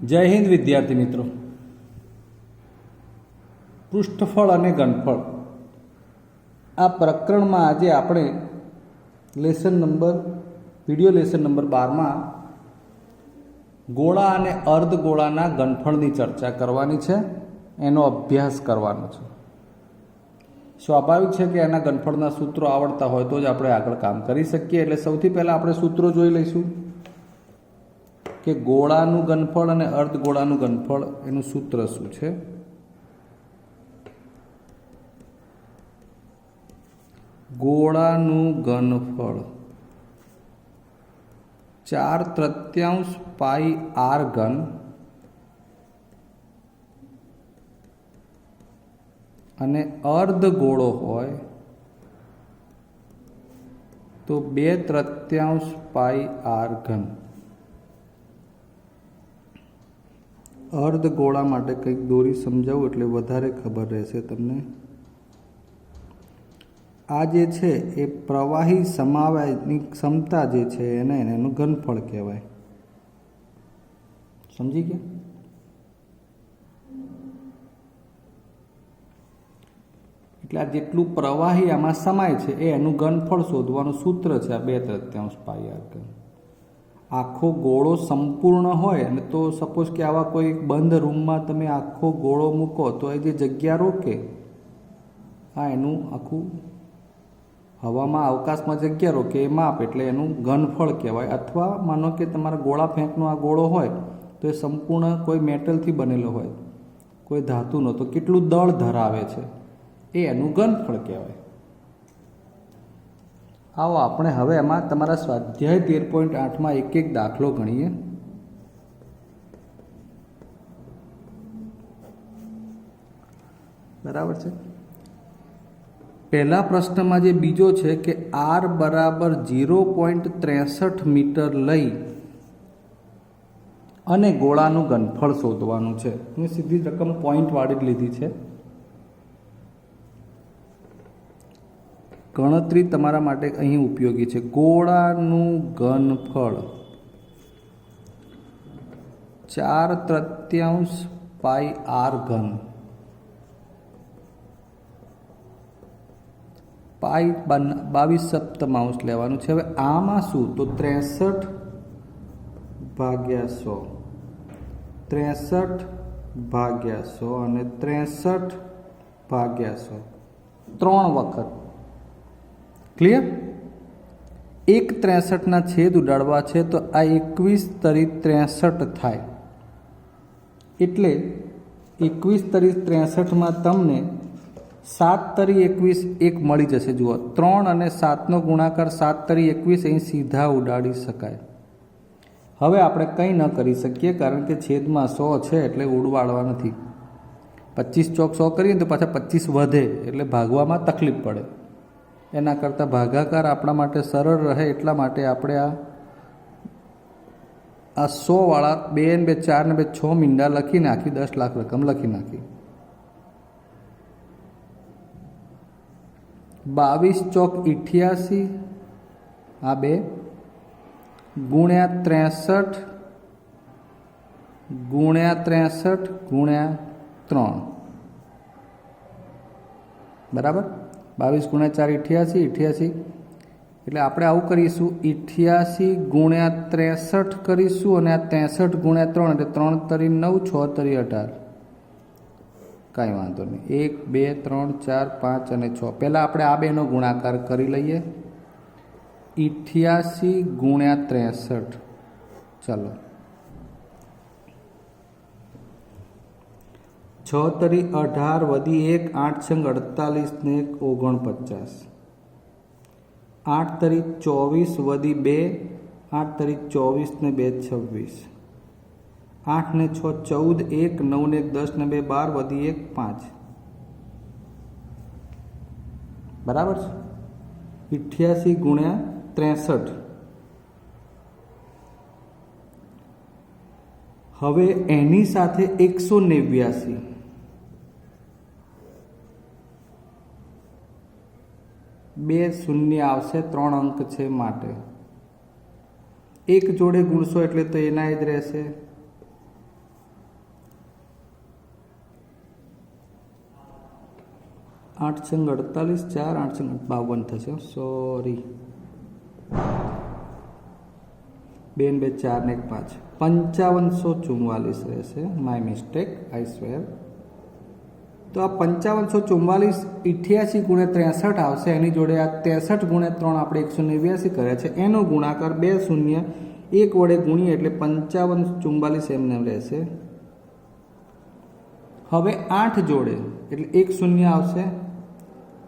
જય હિન્દ વિદ્યાર્થી મિત્રો। પૃષ્ઠફળ અને ઘનફળ આ પ્રકરણમાં આજે આપણે વિડિયો લેસન નંબર 12માં ગોળા અને અર્ધગોળાના ઘનફળની ચર્ચા કરવાની છે, એનો અભ્યાસ કરવાનો છે। સ્વાભાવિક છે કે એના ઘનફળના સૂત્રો આવડતા હોય તો જ આપણે આગળ કામ કરી શકીએ। એટલે સૌથી પહેલાં આપણે સૂત્રો જોઈ લઈશું કે ગોળાનું ઘનફળ અને અર્ધગોળાનું ઘનફળ એનું સૂત્ર શું છે। ગોળાનું ઘનફળ 4/3 પાઈ આર ઘન અને અર્ધગોળો હોય તો 2/3 પાઈ આર ઘન। અર્ધગોળા માટે કંઈક દોરી સમજાવું એટલે વધારે ખબર રહેશે તમને। આ જે છે એ પ્રવાહી સમાવવાની ક્ષમતા જે છે એનું ઘનફળ કહેવાય। સમજી ગયા? એટલે આ જેટલું પ્રવાહી આમાં સમાય છે એનું ઘનફળ શોધવાનું સૂત્ર છે આ 2/3 પાઈ આર ઘન। આખો ગોળો સંપૂર્ણ હોય અને તો સપોઝ કે આવા કોઈ બંધ રૂમમાં તમે આખો ગોળો મૂકો તો એ જે જગ્યા રોકે આ એનું આખું હવામાં અવકાશમાં જગ્યા રોકે એ માપ એટલે એનું ઘનફળ કહેવાય। અથવા માનો કે તમારા ગોળા ફેંકનો આ ગોળો હોય તો એ સંપૂર્ણ કોઈ મેટલથી બનેલો હોય, કોઈ ધાતુનો, તો કેટલું દળ ધરાવે છે એ એનું ઘનફળ કહેવાય। આવો આપણે હવે એમાં તમારા સ્વાધ્યાય 13.8માં એક દાખલો ગણીએ। બરાબર છે। પહેલા પ્રશ્નમાં જે બીજો છે કે આર બરાબર 0.63 મીટર લઈ અને ગોળાનું ઘનફળ શોધવાનું છે। મેં સીધી રકમ પોઈન્ટ વાળી લીધી છે। ગણતરી તમારા માટે અહીં ઉપયોગી છે। ગોળાનું ઘનફળ 4/3 પાઈ આર ઘન, પાઈ 22/7 લેવાનું છે। હવે આમાં શું તો 63/100, 63/100 અને 63/100 3 વખત। ક્લિયર? 1/63 છેદ ઉડાડવા છે તો આ 21/63 થાય। એટલે 21/63 તમને 7/21 એક મળી જશે। જુઓ 3 અને 7નો ગુણાકાર 7/21 અહીં સીધા ઉડાડી શકાય। હવે આપણે કંઈ ન કરી શકીએ કારણ કે છેદમાં 100 છે એટલે ઉડવાડવા નથી। 25 ચોક 100 કરીએ તો પાછા 25 વધે એટલે ભાગવામાં તકલીફ પડે। એના કરતાં ભાગાકાર આપણા માટે સરળ રહે એટલા માટે આપણે આ 100 વાળા 2 ને 2 4 ને 2 6 મીંડા લખી નાખી, 10 લાખ રકમ લખી નાખી। 22 ચોક 88 આ 2 ગુણ્યા 63 ગુણ્યા 63 ગુણ્યા 3 બરાબર। 22 ગુણ્યા 4 88 એટલે આપણે આવું કરીશું 88 ગુણ્યા 63 કરીશું અને આ 63 ગુણ્યા 3 એટલે 3 × 9 6 × 18। કાંઈ વાંધો નહીં, 1 2 3 4 5 અને 6 પહેલાં આપણે આ બેનો ગુણાકાર કરી લઈએ। 88 ગુણ્યા 63 ચાલો 6 × 18 વધી 1 8 × 48 ને 49, 8 × 24 વધી 2 8 × 24 ને 2 26, 8 ને 6 14, 1 9 ને 10 ને 2 12 વધી 1 5 બરાબર છે। 88 ગુણ્યા 63। હવે એની સાથે 189, બે શૂન્ય આવશે, 3 અંક છે માટે એક જોડે ગુણશો એટલે તો એના જ રહેશે। 8 છંગ 48, 4 8 છંગ 52 થશે. સોરી, 2 ને 2 4 ને 1 5, 5544 રહેશે. My mistake, I square. તો આ 5544 88 × 63 આવશે. એની જોડે આ 63 × 3 આપણે 189 કર્યા છે, એનો ગુણાકાર 2 શૂન્ય 1 વડે ગુણીએ એટલે 5544 એમને રહેશે. હવે 8 જોડે એટલે 1 શૂન્ય આવશે.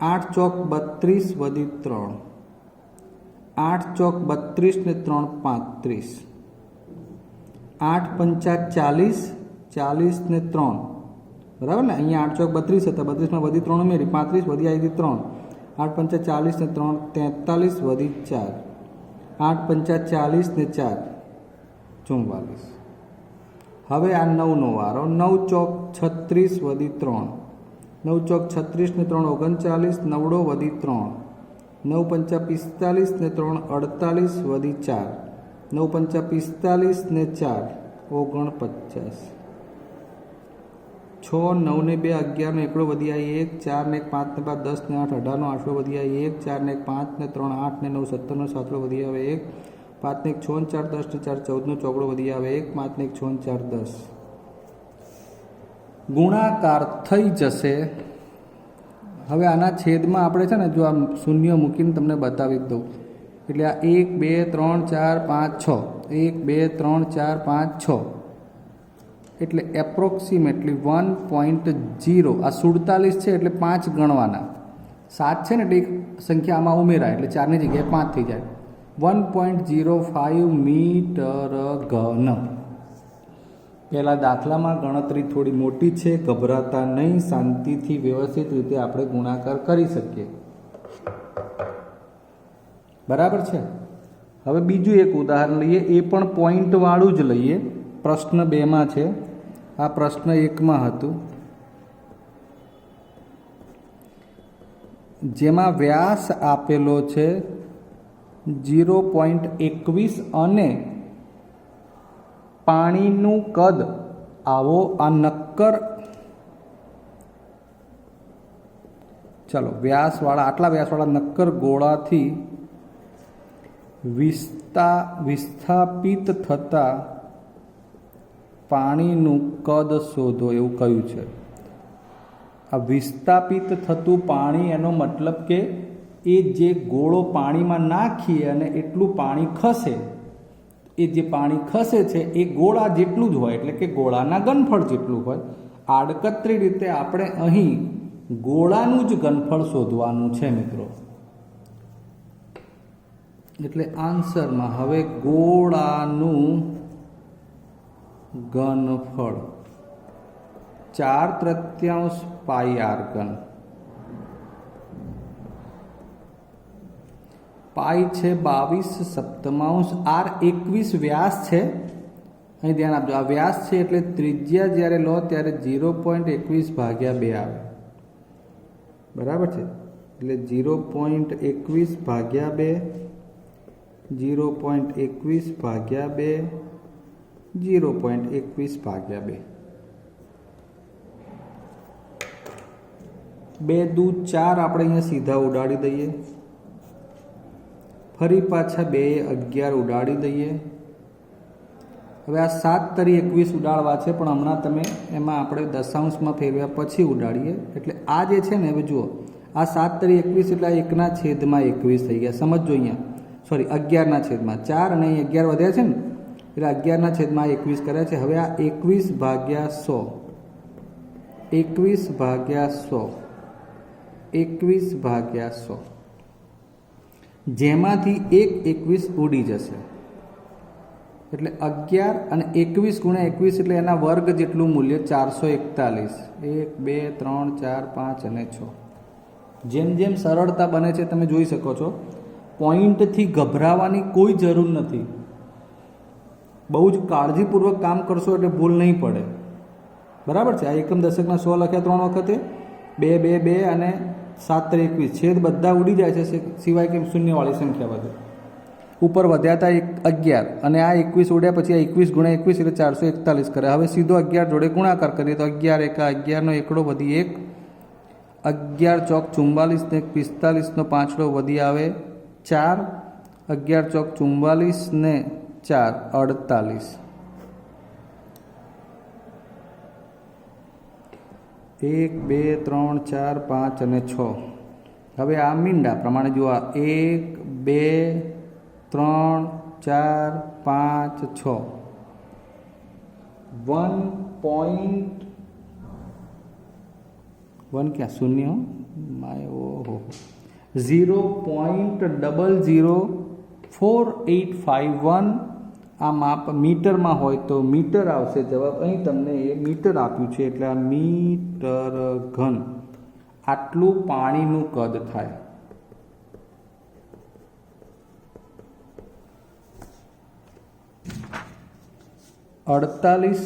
8 ચોક 32 વધી 3, 8 ચોક 32 ને 3 35, 8 પંચા 40, 40 ને 3, બરાબર ને. અહીંયા 8 ચોક 32 હતા, 32 માં વધી 3 ઉમેરી 35 વધી આવી 3, 8 પંચા 40 ને 3 43 વધી 4, 8 પંચા 40 ને 4 44. હવે આ 9 નો વારો. 9 ચોક 36 વધી 3, 9 ચોક 36 ને 3 39, 9 વધી 3, 9 પંચા 45 ને 3 48 વધી 4, 9 પંચા 45 ને 4 49, 6 9 ને 2 11 નો એકડો વધી આવી 1, 4 ને 1 5 ને 5 10 ને 8 18 નો આઠડો વધી આવી 1, 4 ને 1 5 ને 3 8 ને 9 17 નો સાતડો વધી આવે 1, 5 ને 1 6 ને 4 10 ને 4 14 નો ચોકડો વધી આવે 1, 5 ને 1 6 ને 4 10. ગુણાકાર થઈ જશે. હવે આના છેદમાં આપણે છે ને, જો આ શૂન્ય મૂકીને તમને બતાવી દઉં એટલે આ 1 2 3 4 5 6, 1 2 3 4 5 6 એટલે એપ્રોક્સિમેટલી 1.0. આ 47 છે એટલે 5 ગણવાના. 7 છે ને એટલે એક સંખ્યા આમાં ઉમેરાય એટલે 4ની જગ્યાએ 5 થઈ જાય. 1.05 મીટર ઘન. પહેલાં દાખલામાં ગણતરી થોડી મોટી છે, ગભરાતા નહીં, શાંતિથી વ્યવસ્થિત રીતે આપણે ગુણાકાર કરી શકીએ. બરાબર છે. હવે બીજું એક ઉદાહરણ લઈએ, એ પણ પોઈન્ટવાળું જ લઈએ. પ્રશ્ન 2માં છે, આ પ્રશ્ન 1માં હતું, જેમાં વ્યાસ આપેલો છે 0.21 અને પાણીનું કદ આવો આ નક્કર, ચલો વ્યાસવાળા, આટલા વ્યાસવાળા નક્કર ગોળાથી વિસ્થાપિત થતા પાણીનું કદ શોધો એવું કહ્યું છે. આ વિસ્થાપિત થતું પાણી, એનો મતલબ કે એ જે ગોળો પાણીમાં નાખીએ અને એટલું પાણી ખસે, એ જે પાણી ખસે છે એ ગોળા જેટલું જ હોય, એટલે કે ગોળાના ઘનફળ જેટલું હોય. આડકતરી રીતે આપણે અહીં ગોળાનું જ ઘનફળ શોધવાનું છે મિત્રો. એટલે આન્સરમાં હવે ગોળાનું ઘનફળ 4/3 પાઈ આર ઘન. પાઈ છે 22/7, આર 21 વ્યાસ છે. અહીં ધ્યાન આપજો, આ વ્યાસ છે એટલે ત્રિજ્યા જ્યારે લો ત્યારે 0.21/2 આવે. બરાબર છે. એટલે 0.21/2, 0.21/2, 0.21/2. 2 દુ 4 આપણે અહીંયા સીધા ઉડાડી દઈએ. ફરી પાછા 2 11 ઉડાડી દઈએ. હવે આ 7 તરી 21 ઉડાડવા છે, પણ હમણાં તમે એમાં આપણે દશાંશમાં ફેરવ્યા પછી ઉડાડીએ. એટલે આ જે છે ને, હવે જુઓ, આ 7 તરી 21 એટલે 1/21 થઈ ગયા. સમજો અહીંયા, સોરી 11/4, અને અહીં 11 વધ્યા છે ને, એટલે 11/21 કર્યા છે. હવે આ 21/100, 21/100, 21/100, જેમાંથી એક 21 ઉડી જશે. એટલે 11 અને 21 × 21 એટલે એના વર્ગ જેટલું મૂલ્ય 441. 1 2 3 4 5 અને 6. જેમ જેમ સરળતા બને છે તમે જોઈ શકો છો. પોઈન્ટથી ગભરાવાની કોઈ જરૂર નથી. બહુ જ કાળજીપૂર્વક કામ કરશો એટલે ભૂલ નહીં પડે. બરાબર છે. આ એકમ દશકના 100 લખ્યા 3 વખતે, 2 2 2 અને 7 તરી 21, છેદ બધા ઉડી જાય છે, સિવાય કે શૂન્યવાળી સંખ્યા વધે. ઉપર વધ્યા હતા 11 અને આ 21 ઉડ્યા પછી આ 21 × 21 એટલે 441 કરે. હવે સીધો 11 જોડે ગુણાકાર કરીએ તો 11 × 1 11 નો એકડો વધી 1, 11 ચોક 44 ને 45નો પાંચડો વધી આવે 4, 11 ચોક 44 ને 4 48, 1 2 3 4 5 અને 6. હવે આ મીંડા પ્રમાણે જુઓ, 1 2 3 4 5 6, 1 ક્યાં શૂન્ય માય ઓહો 0.004851. આ માપ મીટરમાં હોય તો મીટર આવશે જવાબ. અહીં તમને એ મીટર આપ્યું છે એટલે આ મીટર ઘન આટલું પાણીનું કદ થાય. અડતાલીસ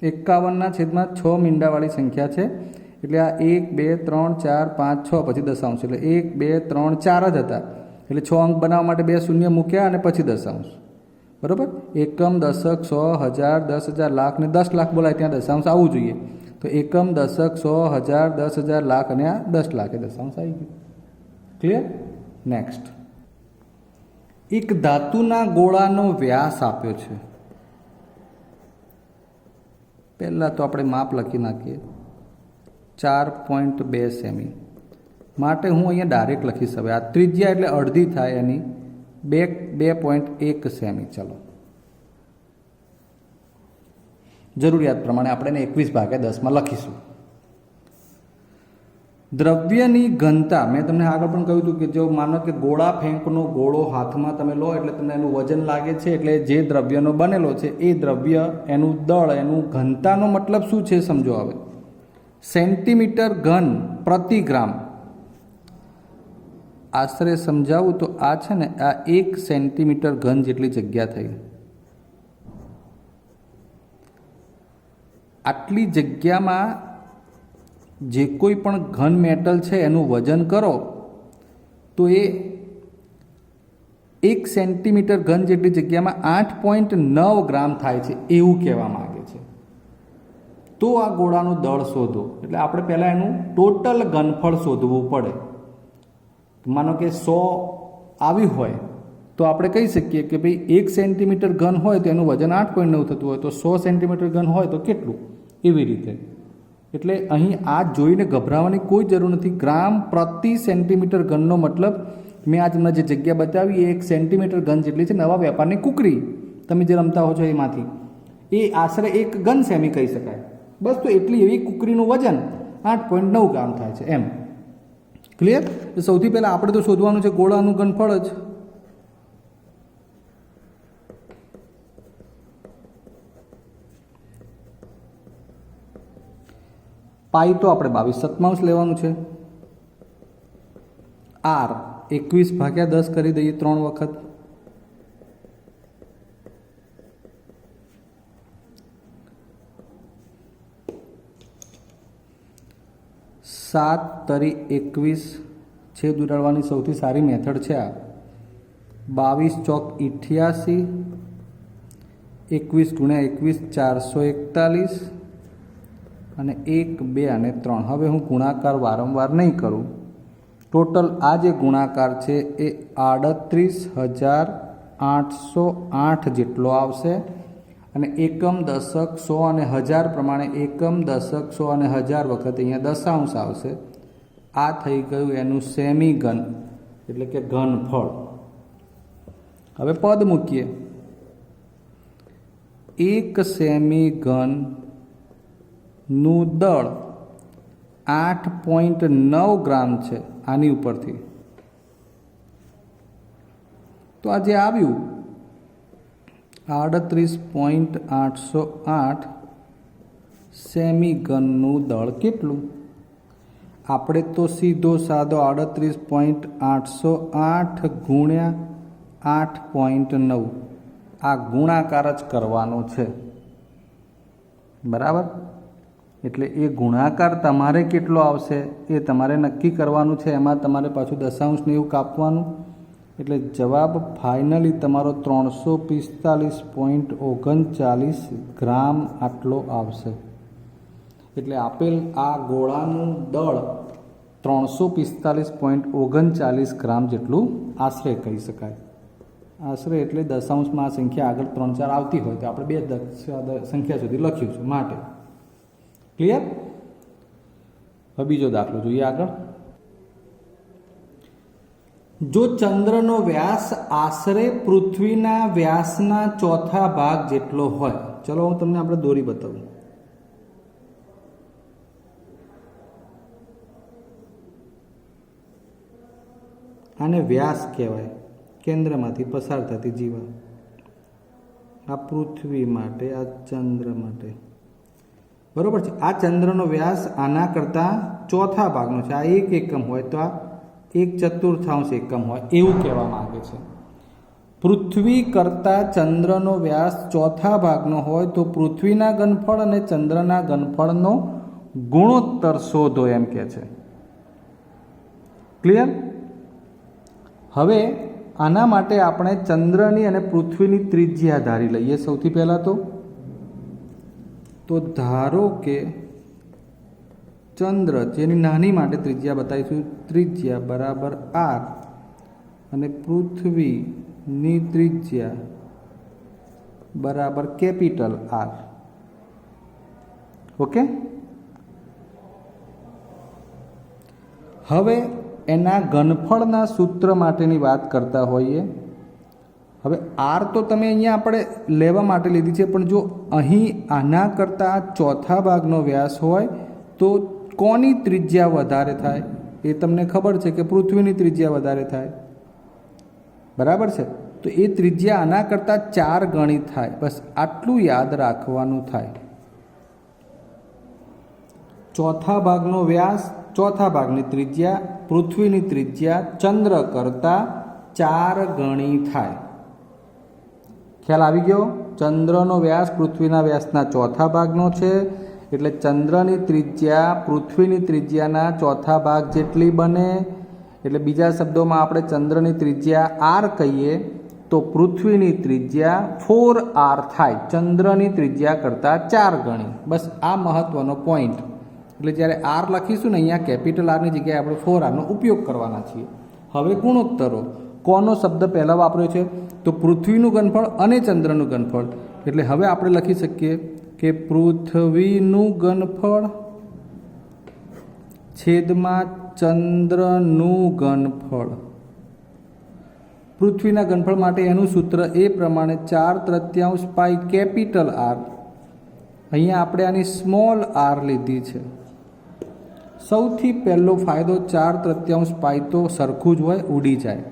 51/6 મીંડાવાળી સંખ્યા છે એટલે આ 1 2 3 4 5 6 પછી દશાંશ એટલે 1 2 3 4 જ હતા એટલે 6 અંક બનાવવા માટે 2 શૂન્ય મૂક્યા અને પછી દશાંશ. બરાબર. એકમ, દશક, 100, 1000, 10,000, લાખ ને 10 લાખ બોલાય ત્યાં દશાંશ આવવું જોઈએ. તો એકમ, દશક, 100, 1000, 10,000, લાખ અને આ 10 લાખ એ દશાંશ આવી ગયું. ક્લિયર? નેક્સ્ટ, એક ધાતુના ગોળાનો વ્યાસ આપ્યો છે. પહેલાં તો આપણે માપ લખી નાખીએ 4.2 સેમી. માટે હું અહીંયા ડાયરેક્ટ લખીશ. હવે આ ત્રિજ્યા એટલે અડધી થાય એની 2.1 સેમી. ચલો, જરૂરિયાત પ્રમાણે આપણે 21/10 લખીશું. દ્રવ્યની ઘનતા મેં તમને આગળ પણ કહ્યું હતું કે જો માનો કે ગોળા ફેંકનો ગોળો હાથમાં તમે લો એટલે તમને એનું વજન લાગે છે, એટલે જે દ્રવ્યનો બનેલો છે એ દ્રવ્ય એનું દળ એનું ઘનતાનો મતલબ શું છે સમજો. હવે સેન્ટીમીટર ઘન પ્રતિ ગ્રામ આશરે સમજાવું તો આ છે ને આ 1 સેન્ટીમીટર ઘન જેટલી જગ્યા થઈ. આટલી જગ્યામાં જે કોઈ પણ ઘન મેટલ છે એનું વજન કરો તો એ 1 સેન્ટીમીટર ઘન જેટલી જગ્યામાં 8.9 ગ્રામ થાય છે એવું કહેવા માગે છે. તો આ ગોળાનું દળ શોધો એટલે આપણે પહેલાં એનું ટોટલ ઘનફળ શોધવું પડે. માનો કે 100 આવ્યું હોય તો આપણે કહી શકીએ કે ભાઈ 1 સેન્ટીમીટર ઘન હોય તો એનું વજન 8.9 થતું હોય તો 100 સેન્ટીમીટર ઘન હોય તો કેટલું, એવી રીતે. એટલે અહીં આ જોઈને ગભરાવાની કોઈ જરૂર નથી. ગ્રામ પ્રતિ સેન્ટીમીટર ઘનનો મતલબ મેં આ તમને જે જગ્યા બતાવી એ 1 સેન્ટીમીટર ઘન જેટલી છે. નવા વેપારની કુકરી તમે જે રમતા હો છો એમાંથી એ આશરે 1 ઘન સેમી કહી શકાય. બસ, તો એટલી એવી કુકરીનું વજન 8.9 ગ્રામ થાય છે એમ. ક્લિયર? સૌથી પહેલાં આપણે તો શોધવાનું છે ગોળાનું ઘનફળ જ. પાઈ તો આપણે 22/7 લેવાનું છે. આર 21/10 કરી દઈએ 3 વખત. સાત તરી 21 છેદ ઉડાડવાની સૌથી સારી મેથડ છે આ. 22 ચોક 88, 21 ગુણ્યા 21 441 અને 1 2 અને 3. હવે હું ગુણાકાર વારંવાર નહીં કરું. ટોટલ આ જે ગુણાકાર છે એ 38,808 જેટલો આવશે. અને એકમ, દશક, 100 અને 1000 પ્રમાણે એકમ, દશક, 100 અને 1000 વખત અહીંયા દશાંશ આવશે. આ થઈ ગયું એનું સેમી ઘન એટલે કે ઘનફળ. હવે પદ મૂકીએ. 1 સેમી ઘનનું દળ 8.9 ગ્રામ છે આની ઉપરથી. તો આ જે આવ્યું 38.808 સેમી ઘનનું દળ કેટલું? આપણે તો સીધો સાદો 38.808 ગુણ્યા 8.9 આ ગુણાકાર જ કરવાનો છે. બરાબર? એટલે એ ગુણાકાર તમારે કેટલો આવશે એ તમારે નક્કી કરવાનું છે. એમાં તમારે પાછું દશાંશને એવું કાપવાનું. એટલે જવાબ ફાઇનલી તમારો 345.39 ગ્રામ આટલો આવશે. એટલે આપેલ આ ગોળાનું દળ 345.39 ગ્રામ જેટલું આશરે કહી શકાય. આશરે એટલે દશાંશમાં આ સંખ્યા આગળ 3 4 આવતી હોય તો આપણે 2 સંખ્યા સુધી લખ્યું છે માટે. ક્લિયર? હવે બીજો દાખલો જોઈએ આગળ. જો ચંદ્રનો વ્યાસ આશરે પૃથ્વીના વ્યાસના ચોથા ભાગ જેટલો હોય, ચલો હું તમને આપણે દોરી બતાવું. આને વ્યાસ કહેવાય, કેન્દ્રમાંથી પસાર થતી જીવા. આ પૃથ્વી માટે, આ ચંદ્ર માટે, બરોબર છે. આ ચંદ્રનો વ્યાસ આના કરતાં ચોથા ભાગનો છે. આ 1 એકમ હોય તો આ 1/4 એકમ હોય એવું કહેવા માંગે છે. પૃથ્વી કરતાં ચંદ્રનો વ્યાસ ચોથા ભાગનો હોય તો પૃથ્વીના ઘનફળ અને ચંદ્રના ઘનફળનો ગુણોત્તર શોધો એમ કહે છે. ક્લિયર? હવે આના માટે આપણે ચંદ્રની અને પૃથ્વીની ત્રિજ્યા ધારી લઈએ. સૌથી પહેલાં તો ધારો કે ચંદ્ર, જેની નાની માટે ત્રિજ્યા બતાવીશું, ત્રિજ્યા બરાબર r અને પૃથ્વીની ત્રિજ્યા બરાબર કેપિટલ R. ઓકે. હવે એના ઘનફળના સૂત્ર માટેની વાત કરતા હોઈએ. હવે R તો તમે અહીંયા આપણે લેવા માટે લીધી છે, પણ જો અહીં આના કરતાં ચોથા ભાગનો વ્યાસ હોય તો કોની ત્રિજ્યા વધારે થાય? એ તમને ખબર છે કે પૃથ્વીની ત્રિજ્યા વધારે થાય. બરાબર છે. તો એ ત્રિજ્યા આના કરતાં 4 ગણી થાય. બસ આટલું યાદ રાખવાનું થાય. ચોથા ભાગનો વ્યાસ, ચોથા ભાગની ત્રિજ્યા, પૃથ્વીની ત્રિજ્યા ચંદ્ર કરતાં 4 ગણી થાય. ખ્યાલ આવી ગયો? ચંદ્રનો વ્યાસ પૃથ્વીના વ્યાસના ચોથા ભાગનો છે, એટલે ચંદ્રની ત્રિજ્યા પૃથ્વીની ત્રિજ્યાના ચોથા ભાગ જેટલી બને. એટલે બીજા શબ્દોમાં આપણે ચંદ્રની ત્રિજ્યા r કહીએ તો પૃથ્વીની ત્રિજ્યા 4r થાય, ચંદ્રની ત્રિજ્યા કરતાં 4 ગણી. બસ આ મહત્વનો પોઈન્ટ. એટલે જ્યારે r લખીશું ને અહીંયા કેપિટલ આરની જગ્યાએ આપણે 4rનો ઉપયોગ કરવાના છીએ. હવે ગુણોત્તરો, કોનો શબ્દ પહેલાં વાપર્યો છે? તો પૃથ્વીનું ઘનફળ અને ચંદ્રનું ઘનફળ. એટલે હવે આપણે લખી શકીએ કે પૃથ્વીનું ઘનફળ છેદમાં ચંદ્રનું ઘનફળ. પૃથ્વીના ઘનફળ માટે એનું સૂત્ર એ પ્રમાણે 4/3 પાઈ કેપિટલ R. અહીંયા આપણે આની સ્મોલ r લીધી છે. સૌથી પહેલો ફાયદો 4/3 પાઈ તો સરખું જ હોય, ઉડી જાય.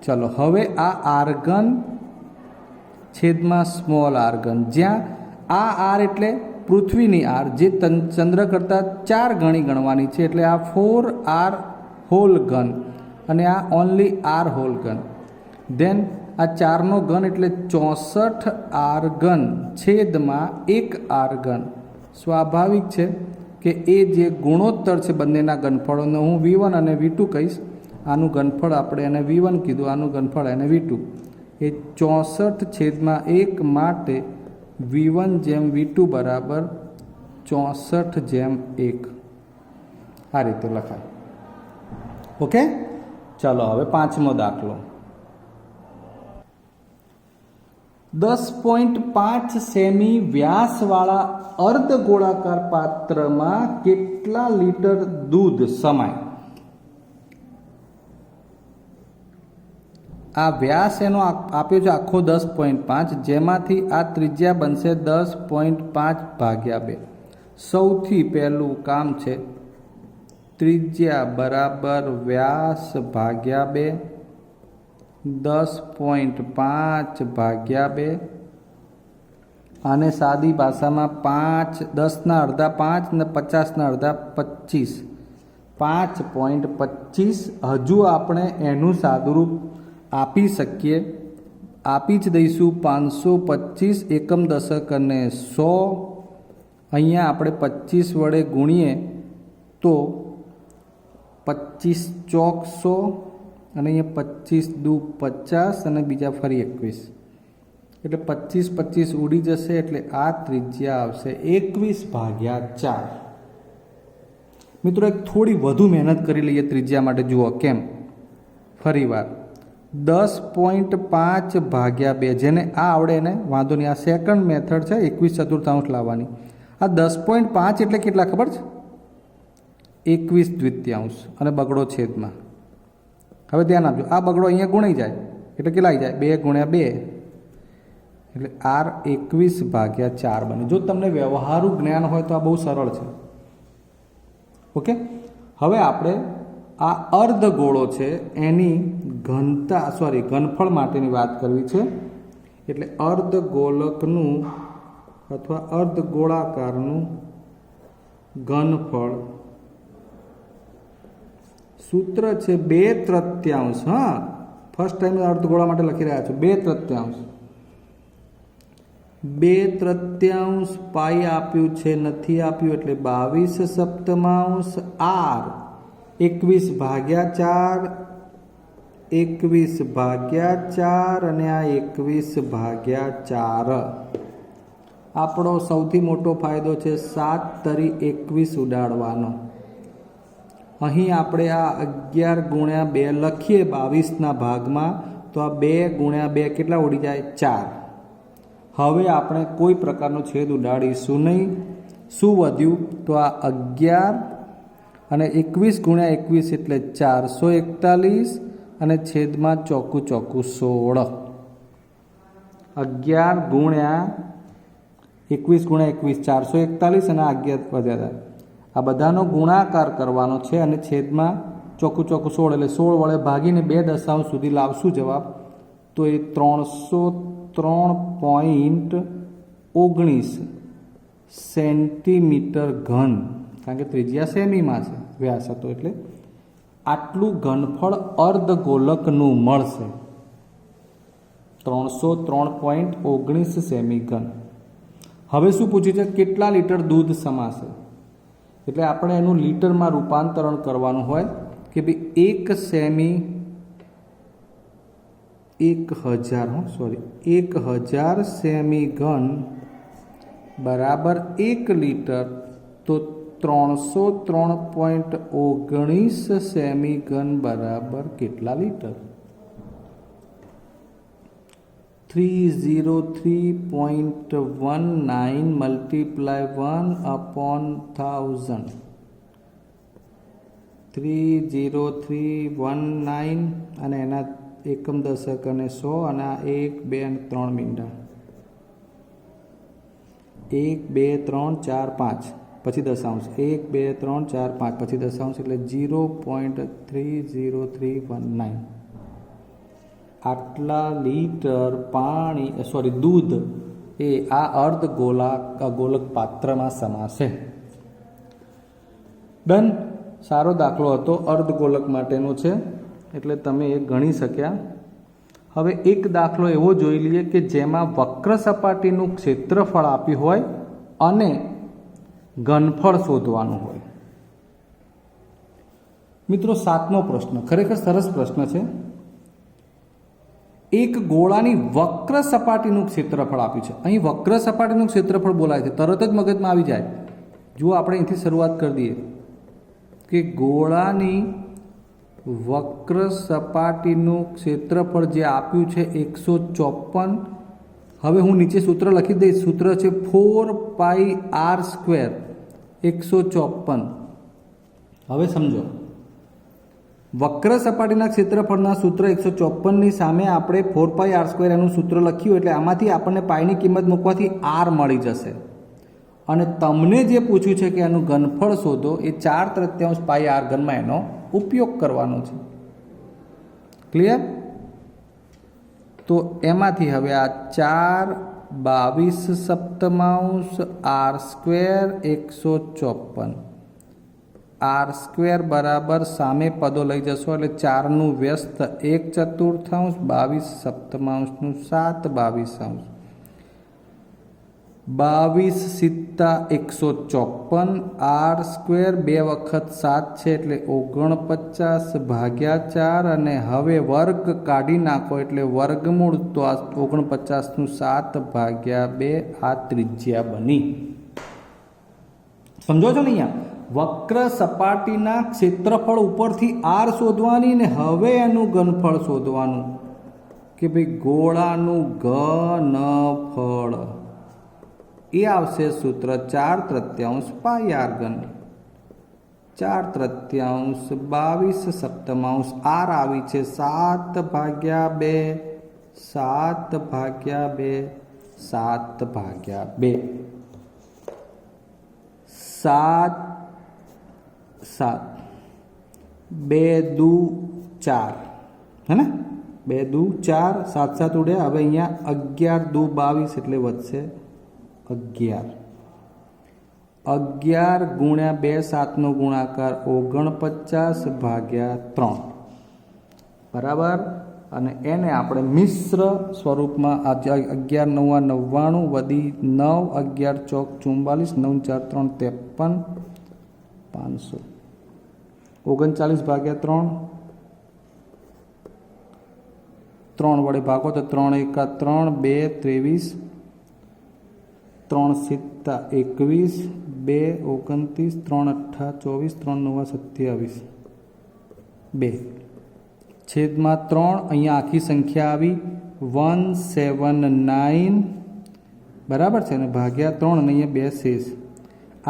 ચલો હવે આ r ઘન છેદમાં સ્મોલ r ઘન, જ્યાં આ r એટલે પૃથ્વીની r જે ચંદ્ર કરતાં 4 ગણી ગણવાની છે, એટલે આ 4r હોલ ઘન અને આ ઓનલી r હોલ ઘન. ધેન આ 4નો ઘન એટલે 64r ઘન છેદમાં 1r ઘન. સ્વાભાવિક છે કે એ જે ગુણોત્તર છે બંનેના ઘનફળોનો હું v1 અને v2 કહીશ. આનું ઘનફળ આપણે એને v1 કીધું, આનું ઘનફળ એને v2. એ 64/1 માટે v1 જેમ v2 બરાબર 64/1 આ રીતે લખાય. ઓકે. ચાલો હવે 5મો દાખલો. 10.5 સેમી વ્યાસવાળા અર્ધ ગોળાકાર પાત્રમાં કેટલા લીટર દૂધ સમાય? આ વ્યાસ એનો આપ્યો છે આખો 10.5, જેમાંથી આ ત્રિજ્યા બનશે 10.5/2. સૌથી પહેલું કામ છે ત્રિજ્યા બરાબર વ્યાસ ભાગ્યા 2, 10.5/2. આને સાદી ભાષામાં 5, 10ના અડધા 5 ને 50ના અડધા 25, 5.25. હજુ આપણે એનું સાદુરૂપ આપી શકીએ, આપી જ દઈશું. 525 એકમ દશક અને 100. અહીંયા આપણે 25 વડે ગુણીએ તો 25 ચોક 100 અને અહીંયા 25 દુ 50 અને બીજા ફરી 21, એટલે 25 ઉડી જશે. એટલે આ ત્રિજ્યા આવશે 21/4. મિત્રો એક થોડી વધુ મહેનત કરી લઈએ ત્રિજ્યા માટે. જુઓ કેમ. ફરીવાર 10.5 ભાગ્યા 2, જેને આ આવડે એને વાંધો નહીં. આ સેકન્ડ મેથડ છે 21/4 લાવવાની. આ 10.5 એટલે કેટલા ખબર છે? 21/2 અને બગડો છેદમાં. હવે ધ્યાન આપજો, આ બગડો અહીંયા ગુણાઈ જાય એટલે કેટલા આવી જાય? 2 × 2 એટલે R 21/4 બને. જો તમને વ્યવહારુ જ્ઞાન હોય તો આ બહુ સરળ છે. ઓકે, હવે આપણે આ અર્ધગોળો છે એની ઘનફળ માટેની વાત કરવી છે. એટલે અર્ધગોલકનું અથવા અર્ધગોળાકારનું ઘનફળ સૂત્ર છે 2/3. હા, ફર્સ્ટ ટાઈમ અર્ધગોળા માટે લખી રહ્યા છો. 2/3. 2/3 પાઈ આપ્યું છે, નથી આપ્યું એટલે 22/7 R 21/4 21/4 અને આ 21/4. આપણો સૌથી મોટો ફાયદો છે 7 તરી 21 ઉડાડવાનો. અહીં આપણે આ 11 × 2 લખીએ 22ના ભાગમાં, તો આ 2 × 2 કેટલા ઉડી જાય? 4. હવે આપણે કોઈ પ્રકારનો છેદ ઉડાડીશું નહીં. શું વધ્યું? તો આ 11 અને 21 × 21 એટલે 441 અને છેદમાં ચોખ્ખું 16. 11 × 21 × 21 441 અને 11 વધ્યા. આ બધાનો ગુણાકાર કરવાનો છે અને છેદમાં ચોખ્ખું 16 એટલે 16 વડે ભાગીને 2 દશાંશ સુધી લાવશું જવાબ. તો એ 303.19 સેન્ટીમીટર ઘન, કારણ કે ત્રિજ્યા સેમીમાં છે, વ્યાસ હતો એટલે આટલું ઘનફળ અર્ધગોલકનું મળશે. 303.19 સેમી ઘન. હવે શું પૂછ્યું છે? કેટલા લીટર દૂધ સમાશે? એટલે આપણે એનું લીટરમાં રૂપાંતરણ કરવાનું હોય કે ભાઈ 1 સેમી 1000 સેમી ઘન બરાબર 1 લીટર. તો 303.19 સેમી ઘન બરાબર કેટલા લીટર? 303.19 મલ્ટીપ્લાય 1/1000. 30319 અને એના એકમ દશક અને 100 અને આ 1 2 અને 3 મીંડા. 1 2 3 4 5 પછી દશાંશ. 1 2 3 4 5 પછી દશાંશ એટલે 0.30319. આટલા લીટર દૂધ એ આ અર્ધગોલક પાત્રમાં સમાશે. ડન. સારો દાખલો હતો, અર્ધગોલક માટેનો છે એટલે તમે એ ગણી શક્યા. હવે એક દાખલો એવો જોઈ લઈએ કે જેમાં વક્ર સપાટીનું ક્ષેત્રફળ આપ્યું હોય અને ઘનફળ શોધવાનું હોય. મિત્રો 7મો પ્રશ્ન ખરેખર સરસ પ્રશ્ન છે. એક ગોળાની વક્ર સપાટીનું ક્ષેત્રફળ આપ્યું છે. અહીં વક્ર સપાટીનું ક્ષેત્રફળ બોલાય છે, તરત જ મગજમાં આવી જાય. જુઓ, આપણે અહીંથી શરૂઆત કરી દઈએ કે ગોળાની વક્ર સપાટીનું ક્ષેત્રફળ જે આપ્યું છે 154. હવે હું નીચે સૂત્ર લખી દઈશ. સૂત્ર છે 4πr². 154. હવે સમજો, વક્ર સપાટીના ક્ષેત્રફળના સૂત્ર 154ની સામે આપણે 4πr² એનું સૂત્ર લખ્યું એટલે આમાંથી આપણને પાઈની કિંમત મૂકવાથી r મળી જશે. અને તમને જે પૂછ્યું છે કે એનું ઘનફળ શોધો, એ 4/3 પાઈ r ઘનમાં એનો ઉપયોગ કરવાનો છે. ક્લિયર? તો એમાંથી હવે આ 4/22 r² 154. r² બરાબર સામે પદો લઈ જશો એટલે 4નું વ્યસ્ત 1/4, 22/7 7/22. 22 × 154 r² 2 વખત 7 છે એટલે 49/4 અને હવે વર્ગ કાઢી નાખો એટલે વર્ગમૂળ, તો આ 49 7/2 આ ત્રિજ્યા બની. સમજો છો ને? અહીંયા વક્ર સપાટીના ક્ષેત્રફળ ઉપરથી આર શોધવાની ને હવે એનું ઘનફળ શોધવાનું કે ભાઈ ગોળાનું ઘનફળ એ આવશે સૂત્ર 4/3 પાઈ આર ઘન 4/3 22/7 આર આવી છે 7/2 7/2 7/2 7 7 2 દુ 4 है ना 2 દુ 4 7 7 ઉડ્યા હવે અહીંયા 11 દુ 22 એટલે વધશે 11 11 ગુણ્યા 2 7 નો ગુણાકાર 49/3 બરાબર અને એને આપણે મિશ્ર સ્વરૂપમાં 11 9 99 વધી 9 11 ચોક 44 9 4 3 53 500 39/3 3 વડે ભાગો તો 3 એકા 3 2 23 3 સિત્તા 21 2 29 3 અઠ્ઠા 24 3 9 27 2 છેદમાં 3 અહીંયા આખી સંખ્યા આવી 179 બરાબર છે અને ભાગ્યા 3 અને અહીંયા 2 શેષ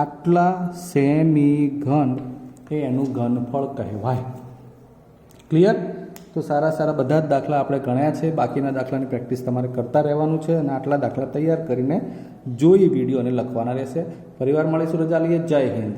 આટલા સેમી ઘન એ એનું ઘનફળ કહેવાય. ક્લિયર? તો સારા સારા બધા જ દાખલા આપણે ગણ્યા છે. બાકીના દાખલાની પ્રેક્ટિસ તમારે કરતા રહેવાનું છે અને આટલા દાખલા તૈયાર કરીને જોઈ વિડીયો અને લખવાના રહેશે. ફરીવાર મળીશું. રજા લઈએ. જય હિન્દ.